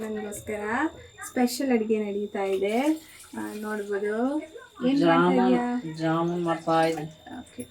ನನಗೋಸ್ಕರ ಸ್ಪೆಷಲ್ ಅಡುಗೆ ನಡೀತಾ ಇದೆ. ನೋಡ್ಬೋದು. ಏನು ಮಾಡ್ತಾ ಇದೀಯಾ? ಜಾಮೂನ್ ಮಾಡ್ತಾ ಇದ್ದೀನಿ. ಓಕೆ.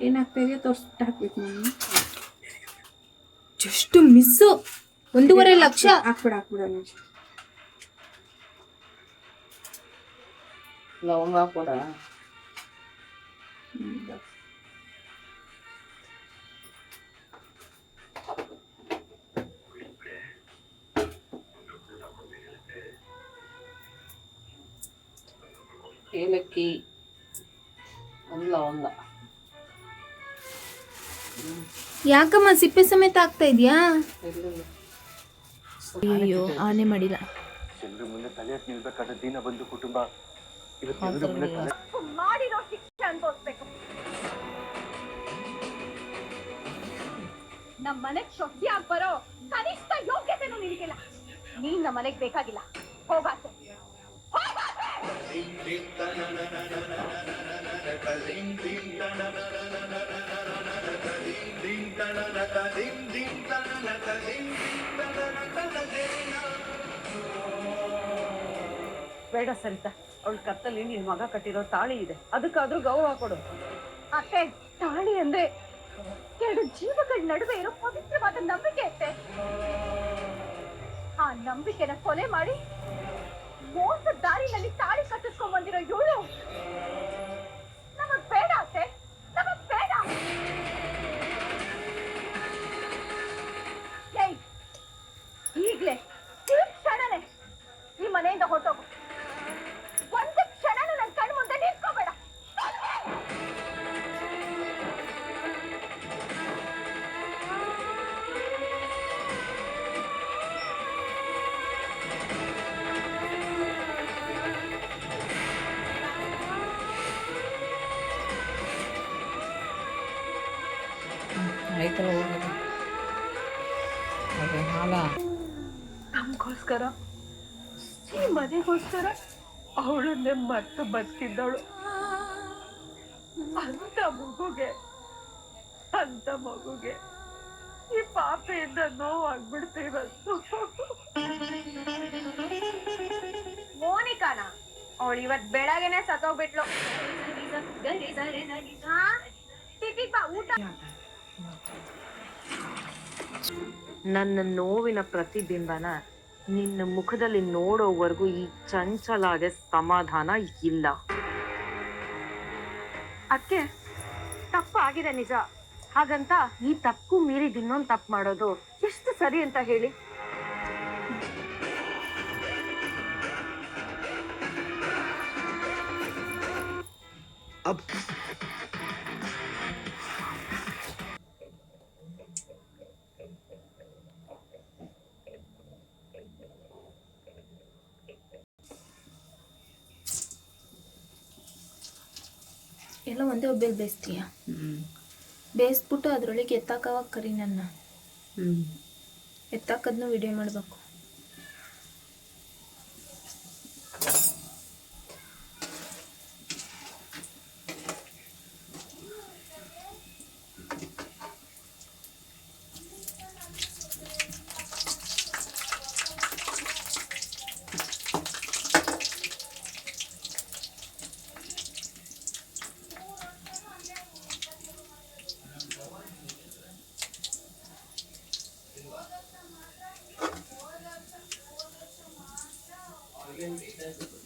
ಏನಾಗ್ತಾ ಇದೆಯಾ ತೋರಿಸ್ಬಿಟ್ಟು ಹಾಕ್ಬೇಕು. ನಾನು ಜಸ್ಟ್ ಮಿಸ್ಸು 1.5 ಲಕ್ಷ ಹಾಕ್ಬಿಡ ನಿಮಿಷ. ಲವಂಗ ಕೂಡ ಏಲಕ್ಕಿ, ಒಂದು ಲವಂಗ. ಯಾಕಮ್ಮ ಸಿಪ್ಪೆ ಸಮೇತ ಆಗ್ತಾ ಇದೆಯಾ? ಅಯ್ಯೋ ಆನೆ ಮಾಡಿಲ್ಲ. ಜನರ ಮುಂದೆ ತಲೆ ಎತ್ತಿ ನಿಲ್ಬೇಕಾದ ದೀನ ಬಂಧು ಕುಟುಂಬ ಮಾಡಿರೋ ಶಿಕ್ಷೆ ಅನ್ಭವಿಸ್ಬೇಕು. ನಮ್ಮ ಮನೆಗ್ ಶೊಟ್ಟಿಯಾಗಿ ಬರೋ ಕನಿಷ್ಠ ಯೋಗ್ಯತೆನೂ ನಿನಗಿಲ್ಲ. ನೀನ್ ನಮ್ಮ ಮನೆಗ್ ಬೇಕಾಗಿಲ್ಲ. ಹೋಗಾಸೆ ಬೇಡ ಸರಿತಾ, ಅವಳ ಕತ್ತಲ್ಲಿ ನಿನ್ ಮಗ ಕಟ್ಟಿರೋ ತಾಳಿ ಇದೆ, ಅದಕ್ಕಾದ್ರೂ ಗೌರವ ಕೊಡು. ಅತ್ತೆ, ತಾಳಿ ಅಂದ್ರೆ ಎರಡು ಜೀವಗಳ ನಡುವೆ ಇರೋ ಪವಿತ್ರವಾದ ನಂಬಿಕೆ ಅತ್ತೆ. ಆ ನಂಬಿಕೆನ ಕೊಲೆ ಮಾಡಿ ಮೋಸ ದಾರಿನಲ್ಲಿ ತಾಳಿ ಕಟ್ಟಿಸ್ಕೊಂಡ್ ಬಂದಿರೋ ಇವಳು ನಮಗ್ ಬೇಡ ಅತ್ತೆ, ನಮಗ್ ಬೇಡ. ಈಗ್ಲೇ ಈ ಕ್ಷಣನೇ ಈ ಮನೆಯಿಂದ ಹೊರಟೋಗು. ಒಂದು ಕ್ಷಣನೂ ನನ್ನ ಕಣ್ಣು ಮುಂದೆ ನಿಂತ್ಕೋಬೇಡ. ಆಯ್ತಲ್ಲ ಹೋಗೋದು. ಅದೇ ಹಾಲ ನಮಗೋಸ್ಕರ, ಈ ಮನೆಗೋಸ್ಕರ ಅವಳನ್ನೇ ಮತ್ತೆ ಬದುಕಿದ್ದವಳು. ಅಂತ ಮಗುಗೆ ಈ ಪಾಪೆಯಿಂದ ನೋವಾಗ್ಬಿಡ್ತೀವತ್ತು. ಮೋನಿಕಾನ ಅವಳು ಇವತ್ ಬೆಳಗ್ಗೆನೆ ಸತ್ತೋಗ್ಬಿಟ್ಲು. ಊಟ. ನನ್ನ ನೋವಿನ ಪ್ರತಿಬಿಂಬನ ನಿನ್ನ ಮುಖದಲ್ಲಿ ನೋಡೋವರೆಗೂ ಈ ಚಂಚಲಾಗೆ ಸಮಾಧಾನ ಇಲ್ಲ. ಅದಕ್ಕೆ ತಪ್ಪಾಗಿದೆ ನಿಜ, ಹಾಗಂತ ಈ ತಪ್ಪು ಮೀರಿ ಇನ್ನೊಂದು ತಪ್ಪು ಮಾಡೋದು ಎಷ್ಟು ಸರಿ ಅಂತ ಹೇಳಿ? ಎಲ್ಲ ಒಂದೇ ಒಬ್ಬೆಲ್ಲಿ ಬೇಯಿಸ್ತೀಯ? ಬೇಯಿಸ್ಬಿಟ್ಟು ಅದರೊಳಗೆ ಎತ್ತಾಕವಾಗ ಕರಿ ನನ್ನ. ಎತ್ತಾಕದ್ನು ವಿಡಿಯೋ ಮಾಡಬೇಕು. Gracias.